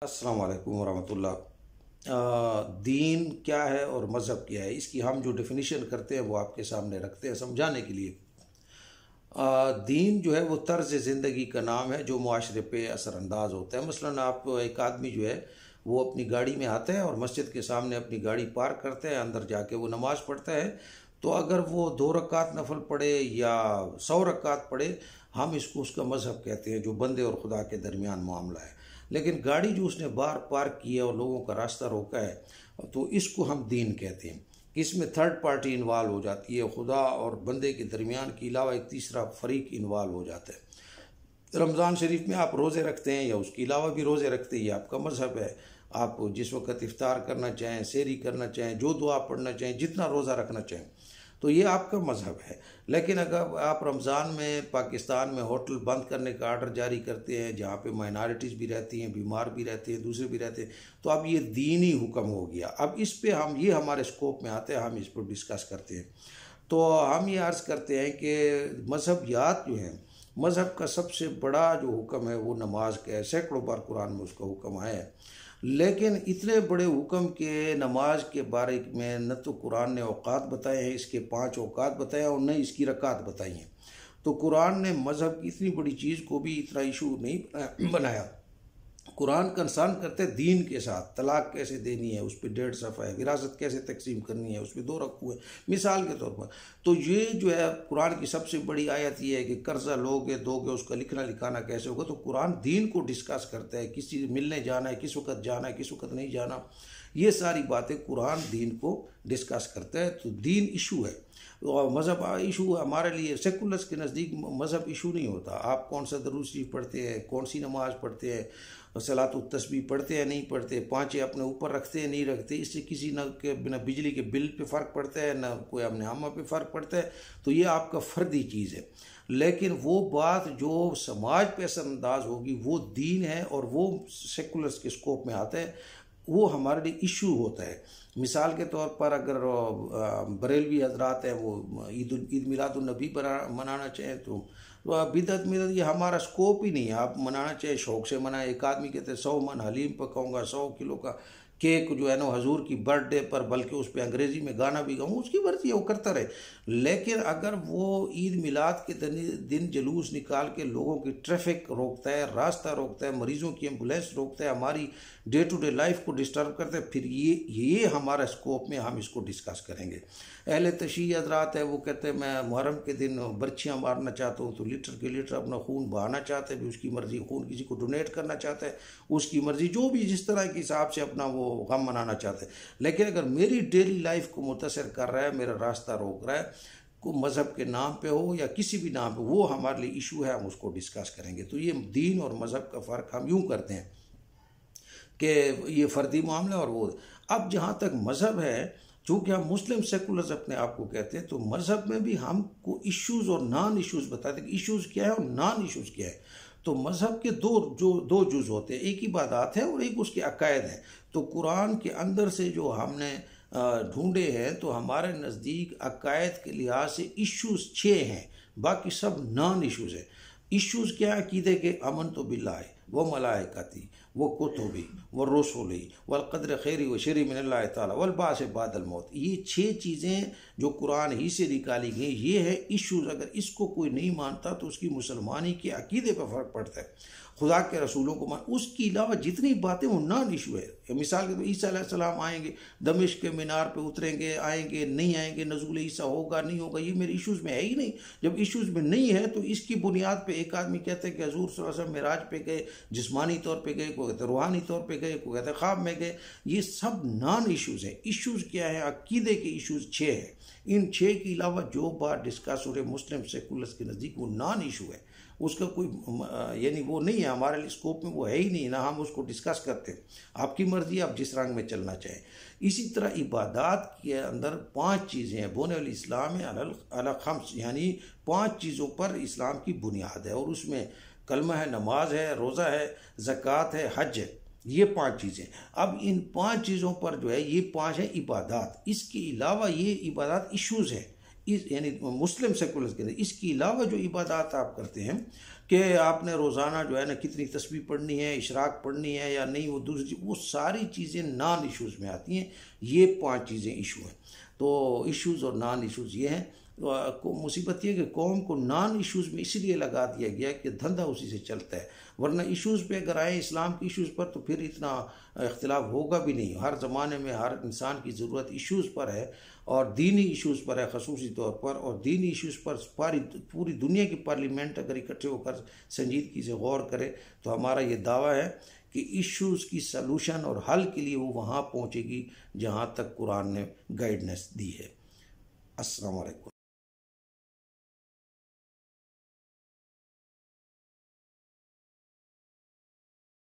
अस्सलाम वालेकुम वरहमतुल्लाह। दीन क्या है और मज़हब क्या है, इसकी हम जो डेफिनेशन करते हैं वो आपके सामने रखते हैं समझाने के लिए। दीन जो है वो तर्ज ज़िंदगी का नाम है जो मुआशरे पे असरअंदाज होता है। मसलन आप एक आदमी जो है वो अपनी गाड़ी में आता है और मस्जिद के सामने अपनी गाड़ी पार्क करता है, अंदर जाके वो नमाज़ पढ़ता है। तो अगर वो 2 रकात नफल पढ़े या 100 रकात पढ़े, हम इसको उसका मज़हब कहते हैं, जो बंदे और खुदा के दरमियान मामला है। लेकिन गाड़ी जो उसने बाहर पार्क की है और लोगों का रास्ता रोका है, तो इसको हम दीन कहते हैं। इसमें थर्ड पार्टी इन्वॉल्व हो जाती है, खुदा और बंदे के दरमियान के अलावा एक तीसरा फरीक इन्वॉल्व हो जाता है। रमज़ान शरीफ में आप रोज़े रखते हैं या उसके अलावा भी रोज़े रखते हैं, ये आपका मज़हब है। आप जिस वक्त इफ्तार करना चाहें, सेहरी करना चाहें, जो दुआ पढ़ना चाहें, जितना रोज़ा रखना चाहें, तो ये आपका मज़हब है। लेकिन अगर आप रमज़ान में पाकिस्तान में होटल बंद करने का आर्डर जारी करते हैं, जहाँ पे माइनॉरिटीज़ भी रहती हैं, बीमार भी रहते हैं, दूसरे भी रहते हैं, तो अब ये दीनी हुक्म हो गया। अब इस पे हम ये हमारे स्कोप में आते हैं, हम इस पर डिस्कस करते हैं। तो हम ये अर्ज़ करते हैं कि मज़हबियात जो हैं, मज़हब का सबसे बड़ा जो हुक्म है वो नमाज का है। सैकड़ों बार कुरान में उसका हुक्म आया है। लेकिन इतने बड़े हुक्म के नमाज के बारे में न तो कुरान ने औकात बताए हैं, इसके 5 औकात बताए और न इसकी रकात बताई हैं। तो कुरान ने मज़हब की इतनी बड़ी चीज़ को भी इतना इशू नहीं बनाया। कुरान कंसर्न करते दीन के साथ, तलाक कैसे देनी है उस पर 1.5 सफ़ा है, विरासत कैसे तकसीम करनी है उस पर 2 रकू है, मिसाल के तौर पर। तो ये जो है कुरान की सबसे बड़ी आयत ये है कि कर्जा लोगे दोगे, उसका लिखना लिखाना कैसे होगा। तो कुरान दीन को डिस्कस करता है, किसी मिलने जाना है, किस वक्त जाना है, किस वक्त नहीं जाना, ये सारी बातें कुरान दीन को डिस्कस करता है। तो दीन इशू है और मज़हब इशू हमारे लिए। सेकुलर्स के नज़दीक मज़हब इशू नहीं होता। आप कौन सा दरूद शरीफ पढ़ते हैं, कौन सी नमाज़ पढ़ते हैं, सलात व तस्बीह पढ़ते हैं नहीं पढ़ते, 5 अपने ऊपर रखते हैं नहीं रखते, इससे किसी न के बिना बिजली के बिल पे फ़र्क पड़ता है, ना कोई अपने आमा पे फ़र्क पड़ता है। तो ये आपका फ़र्दी चीज़ है। लेकिन वो बात जो समाज पे असरअंदाज होगी वो दीन है और वो सेकुलर्स के स्कोप में आता है, वो हमारे लिए इशू होता है। मिसाल के तौर पर अगर बरेलवी हजरात हैं वो ईद मिलादुन्नबी मनाना चाहें तो बिदअत मिदत ये हमारा स्कोप ही नहीं है। आप मनाना चाहे शौक़ से मनाएं। एक आदमी कहते हैं 100 मन हलीम पकाऊंगा, 100 किलो का केक जो है ना हजूर की बर्थडे पर, बल्कि उस पर अंग्रेज़ी में गाना भी गाऊँ, उसकी मर्ज़ी है, वो करता रहे। लेकिन अगर वो ईद मिलाद के दिन जुलूस निकाल के लोगों की ट्रैफिक रोकता है, रास्ता रोकता है, मरीज़ों की एम्बुलेंस रोकता है, हमारी डे टू डे लाइफ को डिस्टर्ब करता है, फिर ये हमारा स्कोप में हम इसको डिस्कस करेंगे। अहले तशय्युई हज़रात है, वो कहते हैं मैं मुहर्रम के दिन बर्छियाँ मारना चाहता हूँ, तो लीटर के लीटर अपना खून बहाना चाहते हैं, भी उसकी मर्ज़ी। खून किसी को डोनेट करना चाहता है, उसकी मर्ज़ी, जो भी जिस तरह के हिसाब से अपना वो गम मनाना चाहते हैं। लेकिन अगर मेरी डेली लाइफ को मुतासर कर रहा है, मेरा रास्ता रोक रहा है, को मज़हब के नाम पे हो या किसी भी नाम पे, वो हमारे लिए इशू है, हम उसको डिस्कस करेंगे। तो ये दीन और मज़हब का फ़र्क हम यूँ करते हैं कि ये फ़र्दी मामला और वो। अब जहाँ तक मज़हब है, चूँकि हम मुस्लिम सेकुलर्स अपने आप को कहते हैं, तो मज़हब में भी हमको इश्यूज़ और नॉन इश्यूज़ बताते हैं कि इश्यूज़ क्या है और नॉन इश्यूज़ क्या है। तो मज़हब के दो जुज़ होते हैं, एक इबादत है और एक उसके अकायद हैं। तो कुरान के अंदर से जो हमने ढूंढे हैं, तो हमारे नज़दीक अकायद के लिहाज से इश्यूज़ 6 हैं, बाकी सब नॉन इश्यूज़ हैं। इश्यूज़ क्या है? अक़ीदे के अमन तो बिल्लाह व मलाइकती व कुतुबी व रसूली वल क़द्र खैरी व शर्री मिनल्लाहि ताला वल बाअस बादल मौत। ये 6 चीज़ें जो कुरान ही से निकाली गई, ये है इश्यूज़। अगर इसको कोई नहीं मानता तो उसकी मुसलमानी के अक़ीदे पर फ़र्क पड़ता है। खुदा के रसूलों को मान, उसके अलावा जितनी बातें वो नॉन इशू है। मिसाल के तौर ईसा अलैहिस्सलाम आएंगे, दमिश्क के मीनार पे उतरेंगे, आएंगे नहीं आएंगे, नज़ूल ईसा होगा नहीं होगा, ये मेरे इश्यूज़ में है ही नहीं। जब इश्यूज़ में नहीं है तो इसकी बुनियाद पे एक आदमी कहते हैं कि हज़ूर सल्लल्लाहु अलैहि वसल्लम मेराज पे गए, जिस्मानी तौर पे गए, कोई कहते रूहानी तौर पे गए, कोई कहते ख्वाब में गए। ये सब नॉन इश्यूज़ हैं। इश्यूज़ क्या है? अक़ीदे के इश्यूज़ 6 हैं। इन 6 के अलावा जो बात डिस्कस हो रहे मुस्लिम सेकुलर्स के नज़दीक, वो नॉन इशू है। उसका कोई यानी वो नहीं है हमारे लिए स्कोप में, वो है ही नहीं, ना हम उसको डिस्कस करते। आपकी मर्ज़ी, आप जिस रंग में चलना चाहें। इसी तरह इबादत के अंदर 5 चीज़ें हैं। बुनियल इस्लाम अला खम्स, यानी 5 चीज़ों पर इस्लाम की बुनियाद है, और उसमें कलमा है, नमाज है, रोज़ा है, ज़कात है, हज है। ये 5 चीज़ें। अब इन 5 चीज़ों पर जो है, ये 5 है इबादत। इसके अलावा ये इबादत इश्यूज़ है। इस यानी मुस्लिम सेकुलर के अंदर इसके अलावा जो इबादत आप करते हैं कि आपने रोज़ाना जो है ना कितनी तस्बीह पढ़नी है, इशराक पढ़नी है या नहीं, वो दूसरी वो सारी चीज़ें नॉन इश्यूज़ में आती हैं। ये 5 चीज़ें इशू हैं। तो इश्यूज़ और नॉन इश्यूज़ ये हैं। को मुसीबत ये कि कौम को नॉन इश्यूज़ में इसलिए लगा दिया गया कि धंधा उसी से चलता है, वरना इश्यूज़ पे अगर आए इस्लाम के इश्यूज़ पर तो फिर इतना इख्तिलाफ होगा भी नहीं। हर ज़माने में हर इंसान की ज़रूरत इश्यूज़ पर है और दीनी इश्यूज़ पर है खसूसी तौर पर, और दीनी इश्यूज़ पर पूरी दुनिया की पार्लियामेंट अगर इकट्ठे होकर संजीदगी से गौर करे तो हमारा ये दावा है कि इश्यूज़ की सलूशन और हल के लिए वो वहाँ पहुँचेगी जहाँ तक कुरान ने गाइडेंस दी है। अस्सलाम वालेकुम।